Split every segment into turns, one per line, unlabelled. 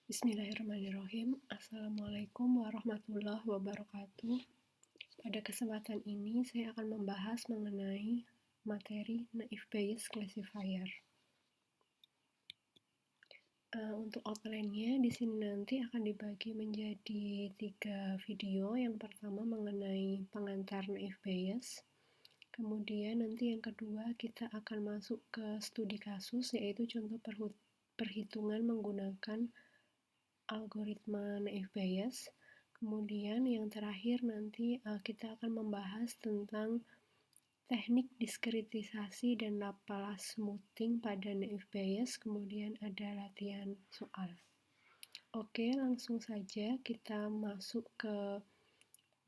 Bismillahirrahmanirrahim. Assalamualaikum warahmatullahi wabarakatuh. Pada kesempatan ini saya akan membahas mengenai materi Naive Bayes Classifier. Untuk outline-nya di sini nanti akan dibagi menjadi 3 video. Yang pertama mengenai pengantar Naive Bayes. Kemudian nanti yang kedua kita akan masuk ke studi kasus, yaitu contoh perhitungan menggunakan algoritma Naive Bayes. Kemudian yang terakhir nanti kita akan membahas tentang teknik diskritisasi dan Laplace smoothing pada Naive Bayes. Kemudian ada latihan soal. Oke, langsung saja kita masuk ke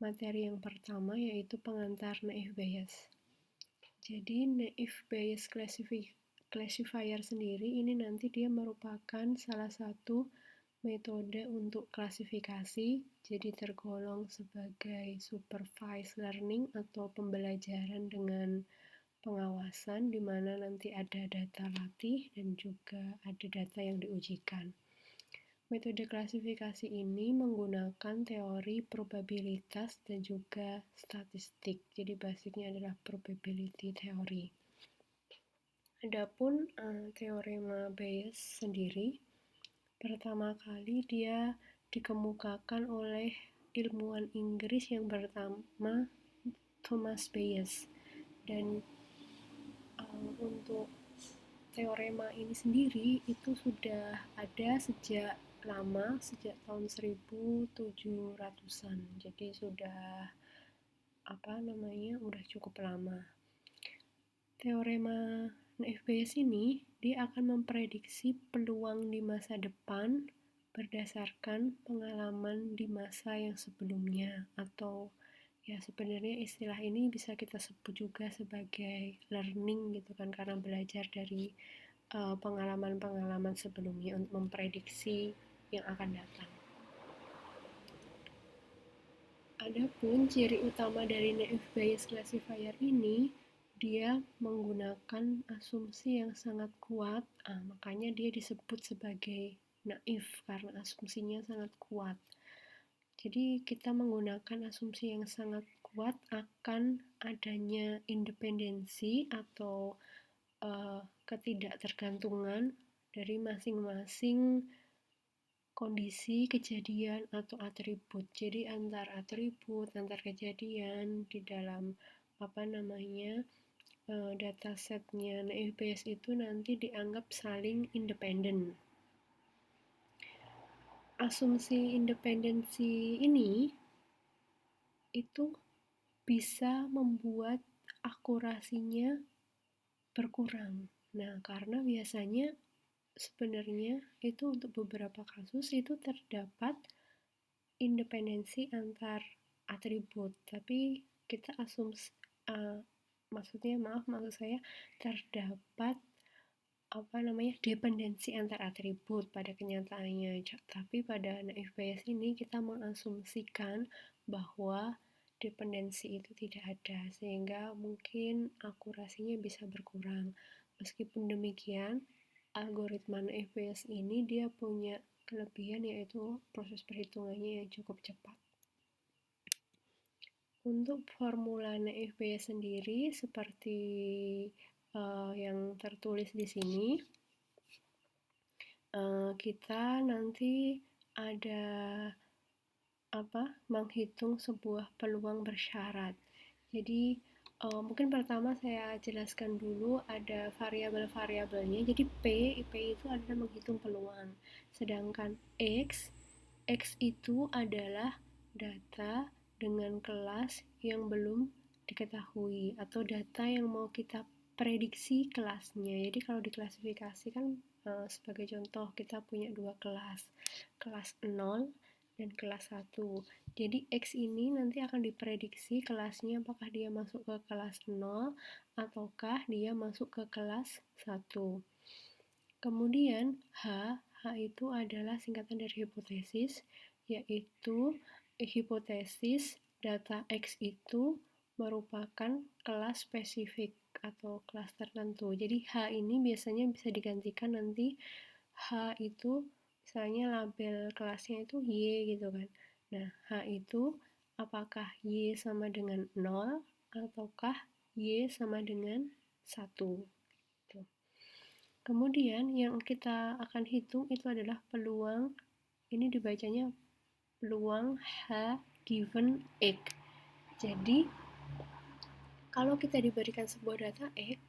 materi yang pertama, yaitu pengantar Naive Bayes. Jadi Naive Bayes Classifier sendiri ini nanti dia merupakan salah satu metode untuk klasifikasi, jadi tergolong sebagai supervised learning atau pembelajaran dengan pengawasan, di mana nanti ada data latih dan juga ada data yang diujikan. Metode klasifikasi ini menggunakan teori probabilitas dan juga statistik, jadi basicnya adalah probability theory. Adapun teorema Bayes sendiri, pertama kali dia dikemukakan oleh ilmuwan Inggris yang bernama Thomas Bayes. Dan untuk teorema ini sendiri itu sudah ada sejak lama, sejak tahun 1700-an. Jadi sudah udah cukup lama. Teorema Naive Bayes ini dia akan memprediksi peluang di masa depan berdasarkan pengalaman di masa yang sebelumnya, atau ya sebenarnya istilah ini bisa kita sebut juga sebagai learning gitu kan, karena belajar dari pengalaman-pengalaman sebelumnya untuk memprediksi yang akan datang. Adapun ciri utama dari Naive Bayes Classifier ini, dia menggunakan asumsi yang sangat kuat, makanya dia disebut sebagai naif karena asumsinya sangat kuat. Jadi kita menggunakan asumsi yang sangat kuat akan adanya independensi atau ketidaktergantungan dari masing-masing kondisi, kejadian, atau atribut. Jadi antar atribut, antar kejadian di dalam datasetnya Naive Bayes itu nanti dianggap saling independen. Asumsi independensi ini itu bisa membuat akurasinya berkurang. Nah, karena biasanya sebenarnya itu untuk beberapa kasus itu terdapat independensi antar atribut, tapi kita asumsi maksud saya terdapat dependensi antar atribut pada kenyataannya. Tapi pada Naive Bayes ini kita mengasumsikan bahwa dependensi itu tidak ada, sehingga mungkin akurasinya bisa berkurang. Meskipun demikian, algoritma Naive Bayes ini dia punya kelebihan, yaitu proses perhitungannya yang cukup cepat. Untuk formula Naive Bayes sendiri seperti yang tertulis di sini, kita nanti ada menghitung sebuah peluang bersyarat. Jadi mungkin pertama saya jelaskan dulu ada variabel-variabelnya. Jadi P itu adalah menghitung peluang. Sedangkan X itu adalah data dengan kelas yang belum diketahui atau data yang mau kita prediksi kelasnya. Jadi kalau diklasifikasi kan sebagai contoh kita punya 2 kelas, kelas 0 dan kelas 1. Jadi X ini nanti akan diprediksi kelasnya apakah dia masuk ke kelas 0 ataukah dia masuk ke kelas 1. Kemudian H itu adalah singkatan dari hipotesis, yaitu hipotesis data X itu merupakan kelas spesifik atau kelas tertentu. Jadi H ini biasanya bisa digantikan nanti H itu misalnya label kelasnya itu Y gitu kan. Nah, H itu apakah Y sama dengan 0 ataukah Y sama dengan 1. Gitu. Kemudian yang kita akan hitung itu adalah peluang, ini dibacanya peluang H given X. Jadi, kalau kita diberikan sebuah data X,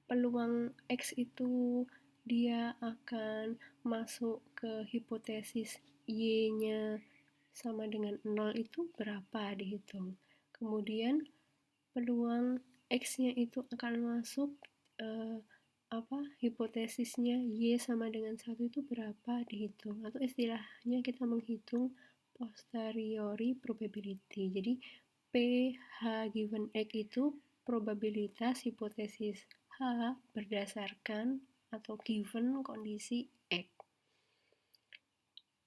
peluang X itu dia akan masuk ke hipotesis Y-nya sama dengan 0 itu berapa dihitung. Kemudian peluang X-nya itu akan masuk hipotesisnya Y sama dengan 1 itu berapa dihitung. Atau istilahnya kita menghitung posteriori probability. Jadi PH given X itu probabilitas hipotesis H berdasarkan atau given kondisi X.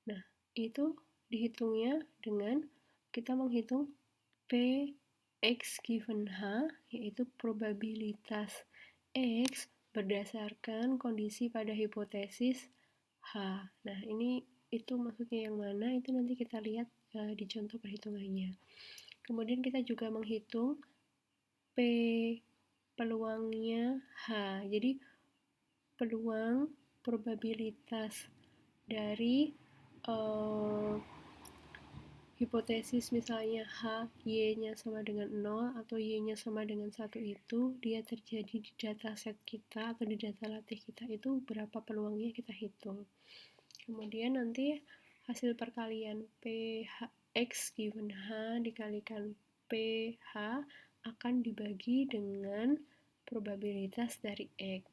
Nah, itu dihitungnya dengan kita menghitung Px given H, yaitu probabilitas X berdasarkan kondisi pada hipotesis H. Nah, ini itu maksudnya yang mana, itu nanti kita lihat di contoh perhitungannya. Kemudian kita juga menghitung P peluangnya H. Jadi peluang probabilitas dari hipotesis misalnya H, Y-nya sama dengan 0 atau Y-nya sama dengan 1 itu dia terjadi di dataset kita atau di data latih kita itu berapa peluangnya kita hitung. Kemudian nanti hasil perkalian PH X given H dikalikan PH akan dibagi dengan probabilitas dari X.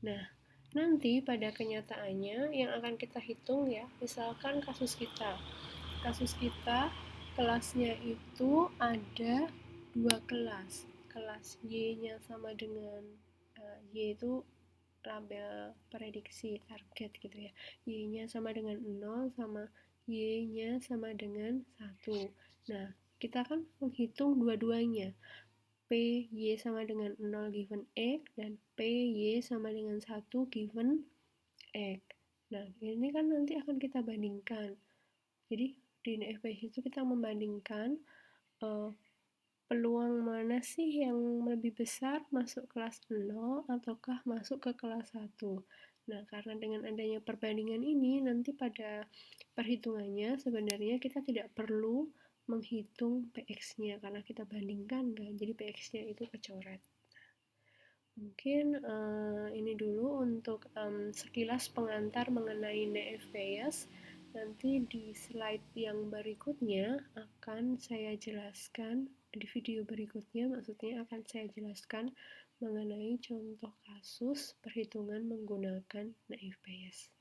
Nah, nanti pada kenyataannya yang akan kita hitung ya, misalkan kasus kita kelasnya itu ada 2 kelas. Kelas Y-nya sama dengan Y itu label prediksi target gitu ya. Y-nya sama dengan 0 sama Y-nya sama dengan 1. Nah, kita kan menghitung dua-duanya. P Y sama dengan 0 given X dan P Y sama dengan 1 given X. Nah, ini kan nanti akan kita bandingkan. Jadi, di NFPS itu kita membandingkan peluang mana sih yang lebih besar masuk kelas 0 ataukah masuk ke kelas 1. Nah, karena dengan adanya perbandingan ini, nanti pada perhitungannya sebenarnya kita tidak perlu menghitung PX-nya karena kita bandingkan kan, jadi PX-nya itu kecoret. Mungkin ini dulu untuk sekilas pengantar mengenai NFPS. Nanti di slide yang berikutnya akan saya jelaskan, di video berikutnya maksudnya akan saya jelaskan mengenai contoh kasus perhitungan menggunakan NFPS.